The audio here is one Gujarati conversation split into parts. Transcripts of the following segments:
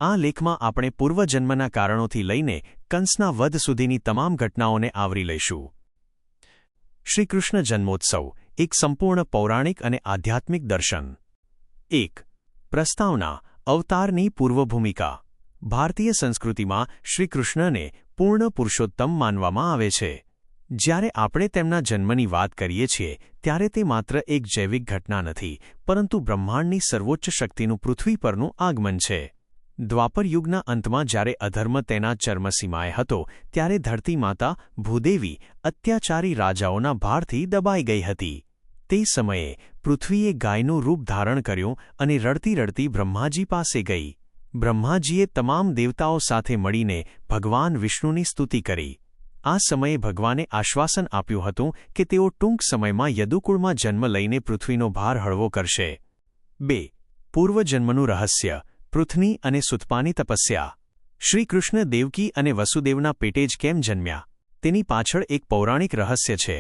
આ લેખમાં આપણે પૂર્વજન્મના કારણોથી લઈને કંસના વધ સુધીની તમામ ઘટનાઓને આવરી લઈશું. શ્રીકૃષ્ણ જન્મોત્સવ એક સંપૂર્ણ પૌરાણિક અને આધ્યાત્મિક દર્શન. 1. પ્રસ્તાવના અવતારની પૂર્વભૂમિકા. ભારતીય સંસ્કૃતિમાં શ્રીકૃષ્ણને પૂર્ણ પુરુષોત્તમ માનવામાં આવે છે. જ્યારે આપણે તેમના જન્મની વાત કરીએ છીએ ત્યારે તે માત્ર એક જૈવિક ઘટના નથી, પરંતુ બ્રહ્માંડની સર્વોચ્ચ શક્તિનું પૃથ્વી પરનું આગમન છે. દ્વાપર યુગના અંતમાં જ્યારે અધર્મ તેના ચરમસીમાએ હતો ત્યારે ધરતી માતા ભૂદેવી અત્યાચારી રાજાઓના ભારથી દબાઈ ગઈ હતી. તે સમયે પૃથ્વીએ ગાયનું રૂપ ધારણ કર્યું અને રડતી રડતી બ્રહ્માજી પાસે ગઈ. બ્રહ્માજીએ તમામ દેવતાઓ સાથે મળીને ભગવાન વિષ્ણુની સ્તુતિ કરી. આ સમયે ભગવાને આશ્વાસન આપ્યું હતું કે તેઓ ટૂંક સમયમાં યદુકુળમાં જન્મ લઈને પૃથ્વીનો ભાર હળવો કરશે. 2. પૂર્વજન્મનું રહસ્ય. પૃથ્વી અને સુતપાની તપસ્યા. શ્રીકૃષ્ણ દેવકી અને વસુદેવના પેટે જ કેમ જન્મ્યા? તેની પાછળ એક પૌરાણિક રહસ્ય છે.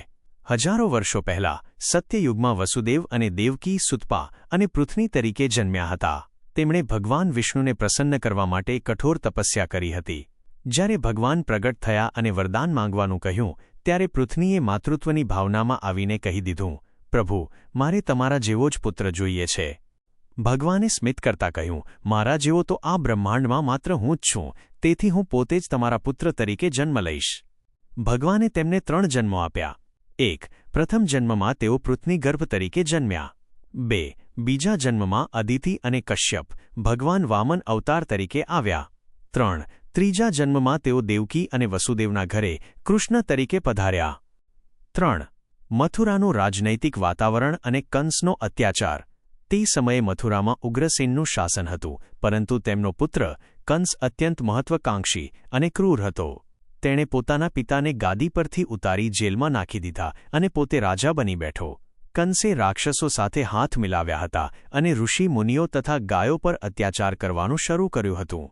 હજારો વર્ષો પહેલા સત્યયુગમાં વસુદેવ અને દેવકી સુતપા અને પૃથ્વી તરીકે જન્મ્યા હતા. તેમણે ભગવાન વિષ્ણુને પ્રસન્ન કરવા માટે કઠોર તપસ્યા કરી હતી. જ્યારે ભગવાન પ્રગટ થયા અને વરદાન માંગવાનું કહ્યું ત્યારે પૃથ્વીએ માતૃત્વની ભાવનામાં આવીને કહી દીધું, પ્રભુ, મારે તમારા જેવો જ પુત્ર જોઈએ છે. ભગવાને સ્મિત કરતા કહ્યું, મારા જેવો તો આ બ્રહ્માંડમાં માત્ર હું જ છું, તેથી હું પોતે જ તમારા પુત્ર તરીકે જન્મ લઈશ. ભગવાને તેમને 3 જન્મો આપ્યા. 1. પ્રથમ જન્મમાં તેઓ પૃથ્વી ગર્ભ તરીકે જન્મ્યા. 2. બીજા જન્મમાં અદિતિ અને કશ્યપ ભગવાન વામન અવતાર તરીકે આવ્યા. 3. ત્રીજા જન્મમાં તેઓ દેવકી અને વસુદેવના ઘરે કૃષ્ણ તરીકે પધાર્યા. 3. મથુરાનું રાજનૈતિક વાતાવરણ અને કંસનો અત્યાચાર. તે સમયે મથુરામાં ઉગ્રસેનનું શાસન હતું, પરંતુ તેમનો પુત્ર કંસ અત્યંત મહત્વકાંક્ષી અને ક્રૂર હતો. તેણે પોતાના પિતાને ગાદી પરથી ઉતારી જેલમાં નાખી દીધા અને પોતે રાજા બની બેઠો. કંસે રાક્ષસો સાથે હાથ મિલાવ્યા હતા અને ઋષિ મુનિઓ તથા ગાયો પર અત્યાચાર કરવાનું શરૂ કર્યું હતું.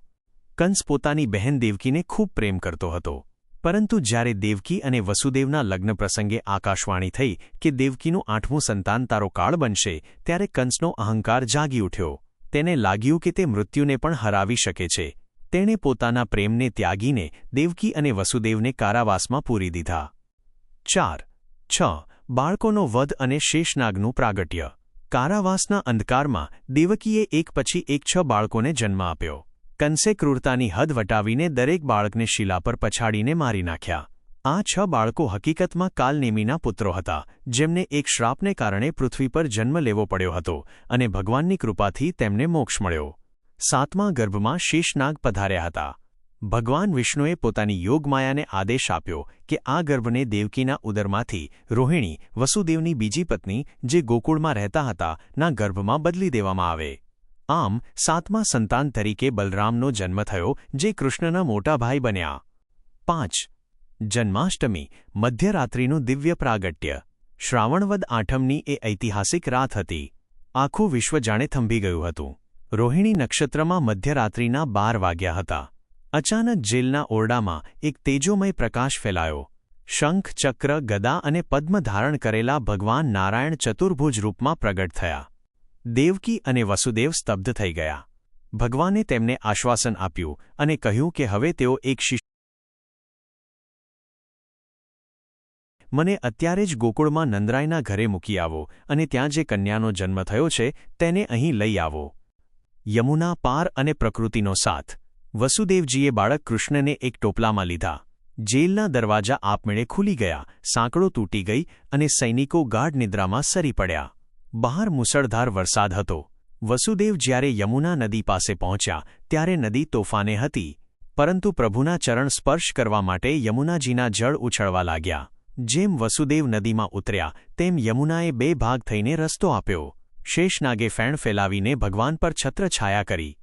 કંસ પોતાની બહેન દેવકીને ખૂબ પ્રેમ કરતો હતો, પરંતુ જ્યારે દેવકી અને વસુદેવના લગ્ન પ્રસંગે આકાશવાણી થઈ કે દેવકીનું 8મું સંતાન તારો કાળ બનશે, ત્યારે કંસનો અહંકાર જાગી ઉઠ્યો. તેને લાગ્યું કે તે મૃત્યુને પણ હરાવી શકે છે. તેણે પોતાના પ્રેમને ત્યાગીને દેવકી અને વસુદેવને કારાવાસમાં પૂરી દીધા. 4. 6. બાળકોનો વધ અને શેષનાગનું પ્રાગટ્ય. કારાવાસના અંધકારમાં દેવકીએ એક પછી એક 6 બાળકોને જન્મ આપ્યો. કંસે ક્રૂરતાની હદ વટાવીને દરેક બાળકને શિલા પર પછાડીને મારી નાખ્યા. આ 6 બાળકો હકીકતમાં કાલનેમીના પુત્રો હતા, જેમને એક શ્રાપને કારણે પૃથ્વી પર જન્મ લેવો પડ્યો હતો અને ભગવાનની કૃપાથી તેમને મોક્ષ મળ્યો. 7મા ગર્ભમાં શેષનાગ પધાર્યા હતા. ભગવાન વિષ્ણુએ પોતાની યોગમાયાને આદેશ આપ્યો કે આ ગર્ભને દેવકીના ઉદરમાંથી રોહિણી, વસુદેવની બીજી પત્ની જે ગોકુળમાં રહેતા હતા, ના ગર્ભમાં બદલી દેવામાં આવે. આમ 7મા સંતાન તરીકે બલરામનો જન્મ થયો, જે કૃષ્ણના મોટા ભાઈ બન્યા. 5. જન્માષ્ટમી મધ્યરાત્રિનું દિવ્ય પ્રાગટ્ય. શ્રાવણવદ આઠમની એ ઐતિહાસિક રાત હતી. આખું વિશ્વ જાણે થંભી ગયું હતું. રોહિણી નક્ષત્રમાં મધ્યરાત્રિના 12 વાગ્યા હતા. અચાનક જેલના ઓરડામાં એક તેજોમય પ્રકાશ ફેલાયો. શંખ, ચક્ર, ગદા અને પદ્મ ધારણ કરેલા ભગવાન નારાયણ ચતુર્ભુજ રૂપમાં પ્રગટ થયા. દેવકી અને વસુદેવ સ્તબ્ધ થઈ ગયા. ભગવાને તેમને આશ્વાસન આપ્યું અને કહ્યું કે હવે તેઓ એક શિષ્ય મને અત્યારે જ ગોકુળમાં નંદરાયના ઘરે મૂકી આવો અને ત્યાં જે કન્યાનો જન્મ થયો છે તેને અહીં લઈ આવો. યમુના પાર અને પ્રકૃતિનો સાથ. વસુદેવજીએ બાળક કૃષ્ણને એક ટોપલામાં લીધા. જેલના દરવાજા આપમેળે ખુલી ગયા, સાંકળો તૂટી ગઈ અને સૈનિકો ગાઢ નિદ્રામાં સરી પડ્યા. બહાર મુસળધાર વરસાદ હતો. વસુદેવ જ્યારે યમુના નદી પાસે પહોંચ્યા ત્યારે નદી તોફાને હતી, પરંતુ પ્રભુના ચરણ સ્પર્શ કરવા માટે યમુનાજીના જળ ઉછળવા લાગ્યા. જેમ વસુદેવ નદીમાં ઉતર્યા તેમ યમુનાએ 2 ભાગ થઈને રસ્તો આપ્યો. શેષનાગે ફેણ ફેલાવીને ભગવાન પર છત્રછાયા કરી.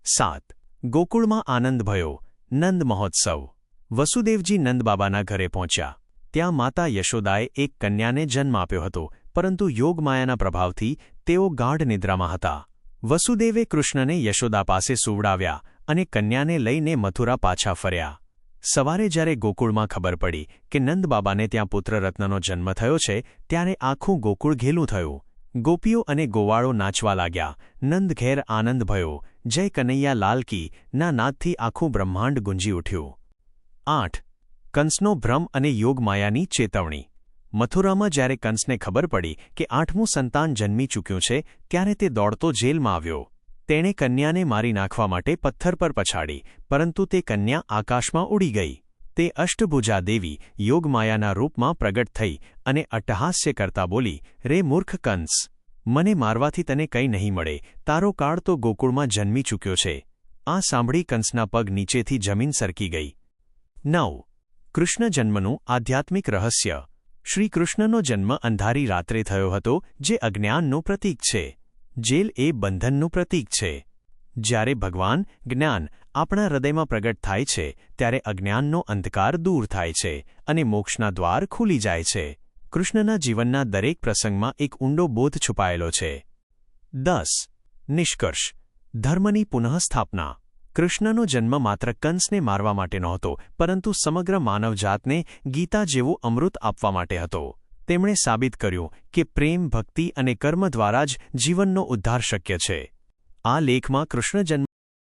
7. ગોકુળમાં આનંદ ભયો. નંદ મહોત્સવ. વસુદેવજી નંદબાબાના ઘરે પહોંચ્યા. ત્યાં માતા યશોદાએ એક કન્યાને જન્મ આપ્યો હતો, પરંતુ યોગમાયાના પ્રભાવથી તેઓ ગાઢ નિદ્રામાં હતા. વસુદેવે કૃષ્ણને યશોદા પાસે સુવડાવ્યા અને કન્યાને લઈને મથુરા પાછા ફર્યા. સવારે જ્યારે ગોકુળમાં ખબર પડી કે નંદબાબાને ત્યાં પુત્રરત્નનો જન્મ થયો છે, ત્યારે આખું ગોકુળ ઘેલું થયું. ગોપીઓ અને ગોવાળો નાચવા લાગ્યા. નંદ ઘેર આનંદ ભયો. જય કનૈયા લાલ કી ના નાદથી આખું બ્રહ્માંડ ગુંજી ઉઠ્યું. 8. કંસનો ભ્રમ અને યોગમાયાની ચેતવણી. મથુરામાં જ્યારે કંસને ખબર પડી કે 8મું સંતાન જન્મી ચૂક્યું છે ત્યારે તે દોડતો જેલમાં આવ્યો. તેણે કન્યાને મારી નાખવા માટે પથ્થર પર પછાડી, પરંતુ તે કન્યા આકાશમાં ઉડી ગઈ. તે અષ્ટભુજા દેવી યોગમાયાના રૂપમાં પ્રગટ થઈ અને અટ્ટહાસ્ય કરતા બોલી, રે મૂર્ખ કંસ, મને મારવાથી તને કંઈ નહીં મળે, તારો કાળ તો ગોકુળમાં જન્મી ચૂક્યો છે. આ સાંભળી કંસના પગ નીચેથી જમીન સરકી ગઈ. 9. કૃષ્ણ જન્મનું આધ્યાત્મિક રહસ્ય. શ્રી કૃષ્ણનો જન્મ અંધારી રાત્રે થયો હતો, જે અજ્ઞાનનું પ્રતીક છે. જેલ એ બંધનનું પ્રતીક છે. જ્યારે ભગવાન જ્ઞાન આપણા હૃદયમાં પ્રગટ થાય છે ત્યારે અજ્ઞાનનો અંધકાર દૂર થાય છે અને મોક્ષના દ્વાર ખુલી જાય છે. કૃષ્ણના જીવનના દરેક પ્રસંગમાં એક ઊંડો બોધ છુપાયેલો છે. 10. નિષ્કર્ષ. ધર્મની પુનઃસ્થાપના. કૃષ્ણનો જન્મ માત્ર કંસને મારવા માટે નહોતો, પરંતુ સમગ્ર માનવજાતને ગીતા જેવું અમૃત આપવા માટે હતો. તેમણે સાબિત કર્યું કે પ્રેમ, ભક્તિ અને કર્મ દ્વારા જ જીવનનો ઉદ્ધાર શક્ય છે. આ લેખમાં કૃષ્ણ જન્મ